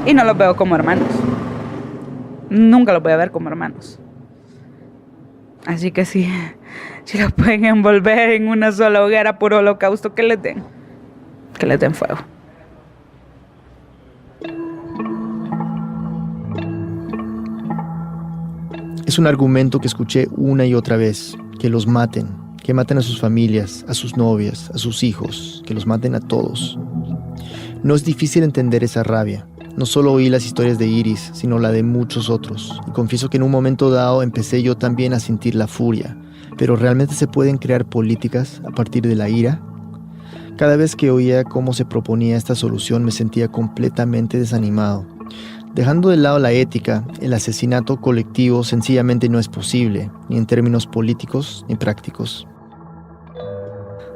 Y no los veo como hermanos. Nunca los voy a ver como hermanos. Así que si los pueden envolver en una sola hoguera por holocausto, que les den fuego. Es un argumento que escuché una y otra vez, que los maten, que maten a sus familias, a sus novias, a sus hijos, que los maten a todos. No es difícil entender esa rabia. No solo oí las historias de Iris, sino la de muchos otros. Y confieso que en un momento dado empecé yo también a sentir la furia. Pero ¿realmente se pueden crear políticas a partir de la ira? Cada vez que oía cómo se proponía esta solución me sentía completamente desanimado. Dejando de lado la ética, el asesinato colectivo sencillamente no es posible, ni en términos políticos ni prácticos.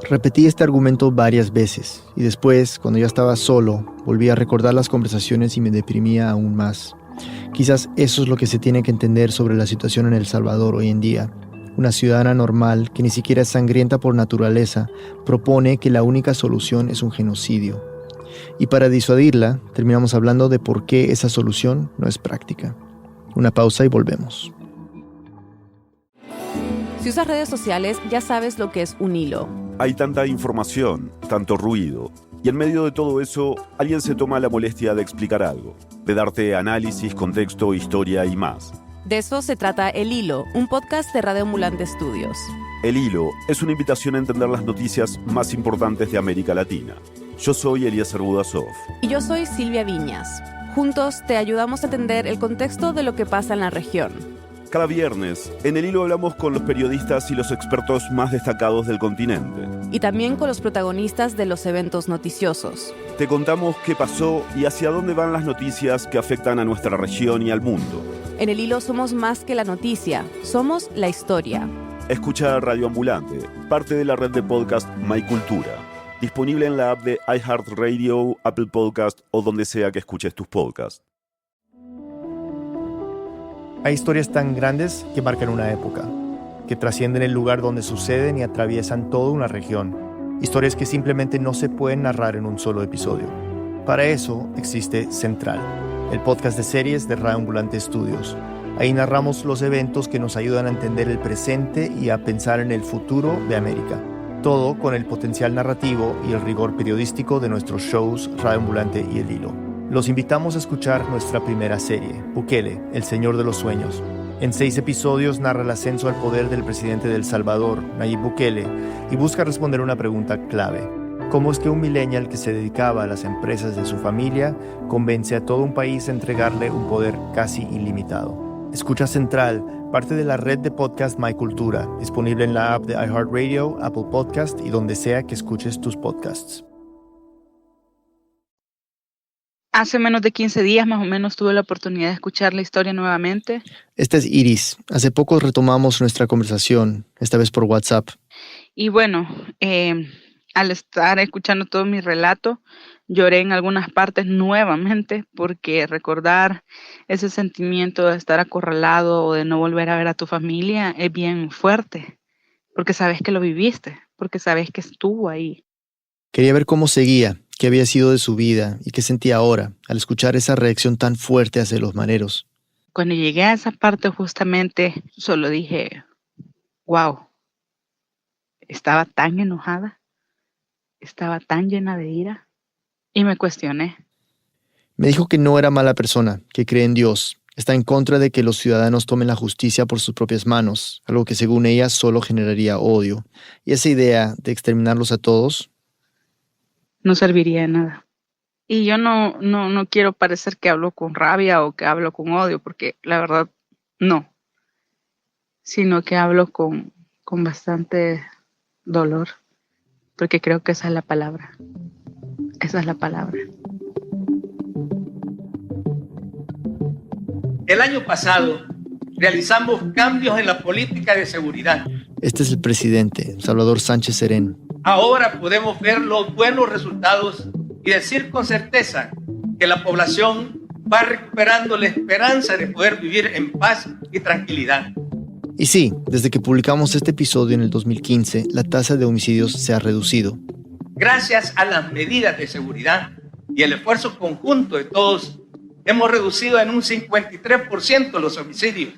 Repetí este argumento varias veces, y después, cuando ya estaba solo, volví a recordar las conversaciones y me deprimía aún más. Quizás eso es lo que se tiene que entender sobre la situación en El Salvador hoy en día. Una ciudadana normal, que ni siquiera es sangrienta por naturaleza, propone que la única solución es un genocidio. Y para disuadirla, terminamos hablando de por qué esa solución no es práctica. Una pausa y volvemos. Si usas redes sociales, ya sabes lo que es un hilo. Hay tanta información, tanto ruido, y en medio de todo eso, alguien se toma la molestia de explicar algo, de darte análisis, contexto, historia y más. De eso se trata El Hilo, un podcast de Radio Ambulante Studios. El Hilo es una invitación a entender las noticias más importantes de América Latina. Yo soy Eliezer Budasov. Y yo soy Silvia Viñas. Juntos te ayudamos a entender el contexto de lo que pasa en la región. Cada viernes, en El Hilo hablamos con los periodistas y los expertos más destacados del continente. Y también con los protagonistas de los eventos noticiosos. Te contamos qué pasó y hacia dónde van las noticias que afectan a nuestra región y al mundo. En El Hilo somos más que la noticia, somos la historia. Escucha Radio Ambulante, parte de la red de podcast My Cultura. Disponible en la app de iHeartRadio, Apple Podcast o donde sea que escuches tus podcasts. Hay historias tan grandes que marcan una época, que trascienden el lugar donde suceden y atraviesan toda una región. Historias que simplemente no se pueden narrar en un solo episodio. Para eso existe Central, el podcast de series de Radio Ambulante Studios. Ahí narramos los eventos que nos ayudan a entender el presente y a pensar en el futuro de América. Todo con el potencial narrativo y el rigor periodístico de nuestros shows Radio Ambulante y El Hilo. Los invitamos a escuchar nuestra primera serie, Bukele, el Señor de los Sueños. En 6 episodios narra el ascenso al poder del presidente de El Salvador, Nayib Bukele, y busca responder una pregunta clave. ¿Cómo es que un millennial que se dedicaba a las empresas de su familia convence a todo un país a entregarle un poder casi ilimitado? Escucha Central, parte de la red de podcast My Cultura, disponible en la app de iHeartRadio, Apple Podcast y donde sea que escuches tus podcasts. Hace menos de 15 días más o menos tuve la oportunidad de escuchar la historia nuevamente. Esta es Iris. Hace poco retomamos nuestra conversación, esta vez por WhatsApp. Y bueno, al estar escuchando todo mi relato, lloré en algunas partes nuevamente porque recordar ese sentimiento de estar acorralado o de no volver a ver a tu familia es bien fuerte, porque sabes que lo viviste, porque sabes que estuvo ahí. Quería ver cómo seguía, qué había sido de su vida y qué sentía ahora al escuchar esa reacción tan fuerte hacia los maneros. Cuando llegué a esa parte justamente solo dije, wow, estaba tan enojada, estaba tan llena de ira. Y me cuestioné. Me dijo que no era mala persona, que cree en Dios. Está en contra de que los ciudadanos tomen la justicia por sus propias manos, algo que según ella solo generaría odio. Y esa idea de exterminarlos a todos no serviría de nada. Y yo no quiero parecer que hablo con rabia o que hablo con odio, porque la verdad no. Sino que hablo con bastante dolor, porque creo que esa es la palabra. Esa es la palabra. El año pasado realizamos cambios en la política de seguridad. Este es el presidente, Salvador Sánchez Serén. Ahora podemos ver los buenos resultados y decir con certeza que la población va recuperando la esperanza de poder vivir en paz y tranquilidad. Y sí, desde que publicamos este episodio en el 2015, la tasa de homicidios se ha reducido. Gracias a las medidas de seguridad y el esfuerzo conjunto de todos, hemos reducido en un 53% los homicidios.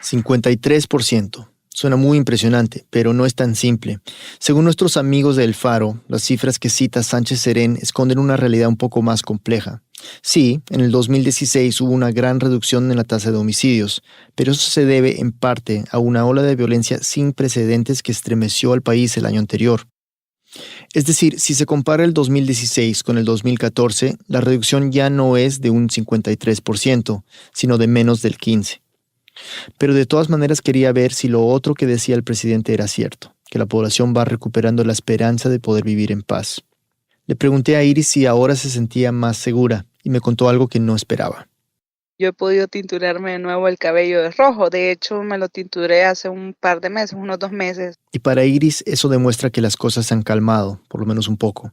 %53%. Suena muy impresionante, pero no es tan simple. Según nuestros amigos de El Faro, las cifras que cita Sánchez Serén esconden una realidad un poco más compleja. Sí, en el 2016 hubo una gran reducción en la tasa de homicidios, pero eso se debe en parte a una ola de violencia sin precedentes que estremeció al país el año anterior. Es decir, si se compara el 2016 con el 2014, la reducción ya no es de un 53%, sino de menos del 15%. Pero de todas maneras quería ver si lo otro que decía el presidente era cierto, que la población va recuperando la esperanza de poder vivir en paz. Le pregunté a Iris si ahora se sentía más segura y me contó algo que no esperaba. Yo he podido tinturarme de nuevo el cabello de rojo. De hecho, me lo tinturé hace un par de meses, unos 2 meses. Y para Iris eso demuestra que las cosas se han calmado, por lo menos un poco.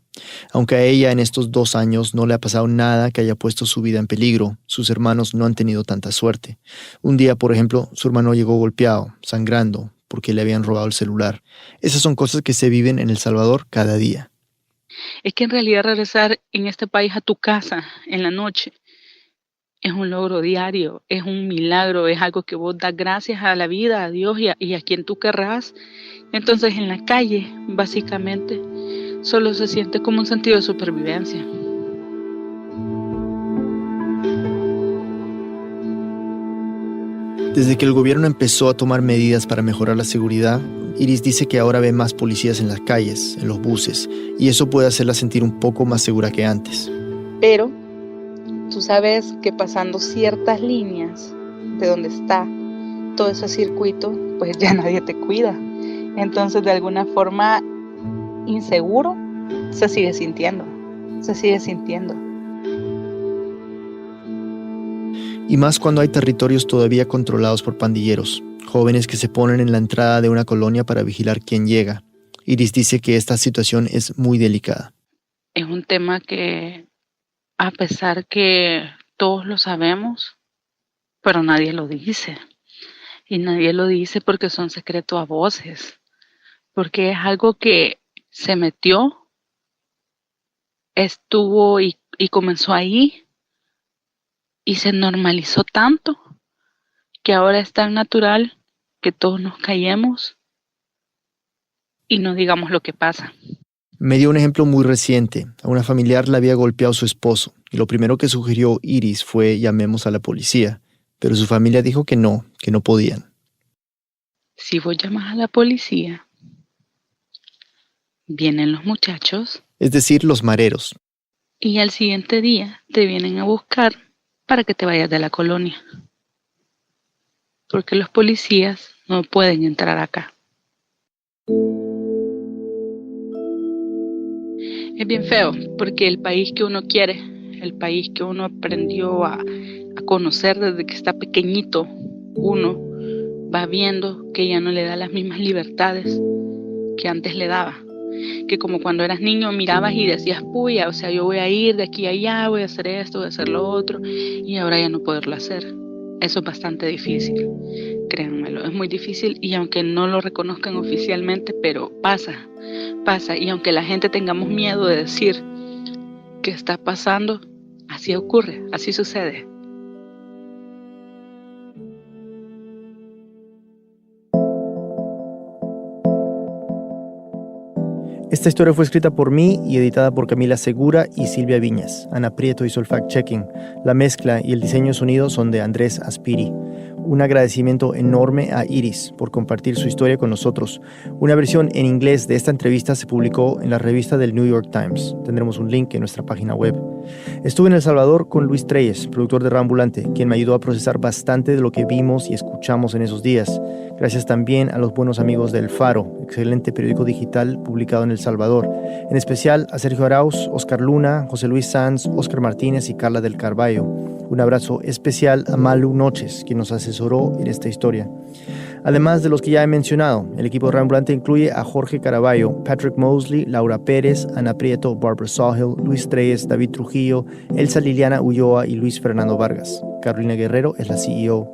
Aunque a ella en estos 2 años no le ha pasado nada que haya puesto su vida en peligro, sus hermanos no han tenido tanta suerte. Un día, por ejemplo, su hermano llegó golpeado, sangrando, porque le habían robado el celular. Esas son cosas que se viven en El Salvador cada día. Es que en realidad regresar en este país a tu casa en la noche es un logro diario, es un milagro, es algo que vos das gracias a la vida, a Dios y a quien tú querrás. Entonces en la calle, básicamente, solo se siente como un sentido de supervivencia. Desde que el gobierno empezó a tomar medidas para mejorar la seguridad, Iris dice que ahora ve más policías en las calles, en los buses, y eso puede hacerla sentir un poco más segura que antes. Pero tú sabes que pasando ciertas líneas de donde está todo ese circuito, pues ya nadie te cuida. Entonces, de alguna forma, inseguro se sigue sintiendo. Y más cuando hay territorios todavía controlados por pandilleros, jóvenes que se ponen en la entrada de una colonia para vigilar quién llega. Iris dice que esta situación es muy delicada. Es un tema que, a pesar que todos lo sabemos, pero nadie lo dice. Y nadie lo dice porque son secretos a voces. Porque es algo que se metió, estuvo y comenzó ahí y se normalizó tanto que ahora es tan natural que todos nos callemos y no digamos lo que pasa. Me dio un ejemplo muy reciente. A una familiar le había golpeado su esposo y lo primero que sugirió Iris fue llamemos a la policía, pero su familia dijo que no podían. Si vos llamas a la policía, vienen los muchachos, es decir, los mareros, y al siguiente día te vienen a buscar para que te vayas de la colonia. Porque los policías no pueden entrar acá. Es bien feo, porque el país que uno quiere, el país que uno aprendió a conocer desde que está pequeñito, uno va viendo que ya no le da las mismas libertades que antes le daba. Que como cuando eras niño mirabas y decías, puya, o sea, yo voy a ir de aquí a allá, voy a hacer esto, voy a hacer lo otro, y ahora ya no poderlo hacer. Eso es bastante difícil, créanmelo, es muy difícil, y aunque no lo reconozcan oficialmente, pero pasa, y aunque la gente tengamos miedo de decir que está pasando, así ocurre, así sucede. Esta historia fue escrita por mí y editada por Camila Segura y Silvia Viñas. Ana Prieto hizo el fact-checking. La mezcla y el diseño de sonido son de Andrés Aspiri. Un agradecimiento enorme a Iris por compartir su historia con nosotros. Una versión en inglés de esta entrevista se publicó en la revista del New York Times. Tendremos un link en nuestra página web. Estuve en El Salvador con Luis Treyes, productor de Rambulante, quien me ayudó a procesar bastante de lo que vimos y escuchamos en esos días. Gracias también a los buenos amigos del Faro, excelente periódico digital publicado en El Salvador. En especial a Sergio Arauz, Oscar Luna, José Luis Sanz, Oscar Martínez y Carla del Carballo. Un abrazo especial a Malu Noches, quien nos asesoró en esta historia. Además de los que ya he mencionado, el equipo de Rambulante incluye a Jorge Caraballo, Patrick Mosley, Laura Pérez, Ana Prieto, Barbara Sawhill, Luis Treyes, David Trujillo, Elsa Liliana Ulloa y Luis Fernando Vargas. Carolina Guerrero es la CEO.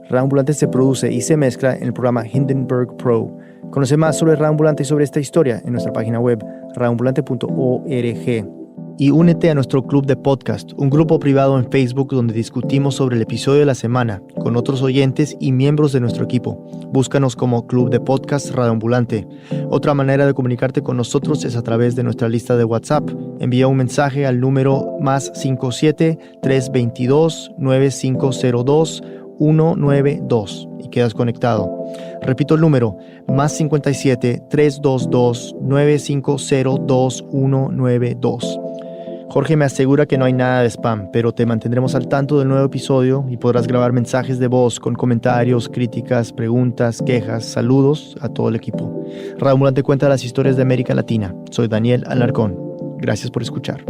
Rambulante se produce y se mezcla en el programa Hindenburg Pro. Conoce más sobre Radio Ambulante y sobre esta historia en nuestra página web radioambulante.org. Y únete a nuestro club de podcast, un grupo privado en Facebook donde discutimos sobre el episodio de la semana con otros oyentes y miembros de nuestro equipo. Búscanos como Club de Podcast Radio Ambulante. Otra manera de comunicarte con nosotros es a través de nuestra lista de WhatsApp. Envía un mensaje al número +57 322 9502 192 y quedas conectado. Repito el número, +57 322 9502 192. Jorge me asegura que no hay nada de spam, pero te mantendremos al tanto del nuevo episodio y podrás grabar mensajes de voz con comentarios, críticas, preguntas, quejas, saludos a todo el equipo. Radio Ambulante cuenta las historias de América Latina. Soy Daniel Alarcón. Gracias por escuchar.